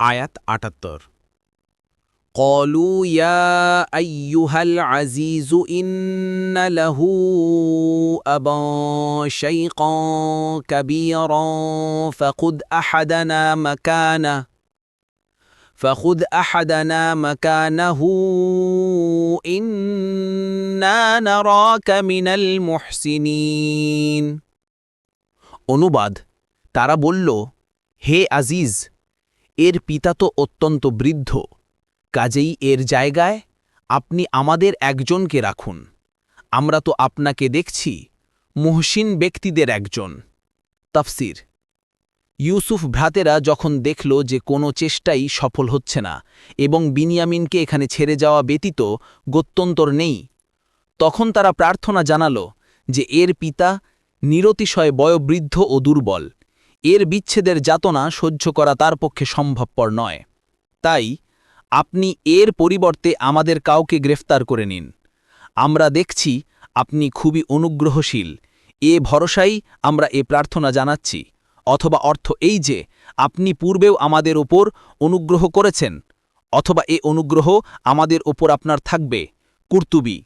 আয়াত ৭৮ قالوا يا أيها العزيز إن له أبا شيخا كبيرا فخذ أحدنا مكانه إنا نراك من المحسنين অনুবাদ তারা বলল, হে আজিজ, এর পিতা তো অত্যন্ত বৃদ্ধ, কাজেই এর জায়গায় আপনি আমাদের একজনকে রাখুন। আমরা তো আপনাকে দেখছি মুহসিন ব্যক্তিদের একজন। তাফসির। ইউসুফ ভ্রাতেরা যখন দেখল যে কোনো চেষ্টাই সফল হচ্ছে না এবং বিনিয়ামিনকে এখানে ছেড়ে যাওয়া ব্যতীত গত্যন্তর নেই, তখন তারা প্রার্থনা জানাল যে এর পিতা নিরতিশয় বয়োবৃদ্ধ ও দুর্বল, এর বিচ্ছেদের যাতনা সহ্য করা তার পক্ষে সম্ভবপর নয়। তাই আপনি এর পরিবর্তে আমাদের কাউকে গ্রেফতার করে নিন। আমরা দেখছি আপনি খুবই অনুগ্রহশীল, এ ভরসাই আমরা এ প্রার্থনা জানাচ্ছি। অথবা অর্থ এই যে আপনি পূর্বেও আমাদের ওপর অনুগ্রহ করেছেন, অথবা এ অনুগ্রহ আমাদের ওপর আপনার থাকবে। কুরতুবী।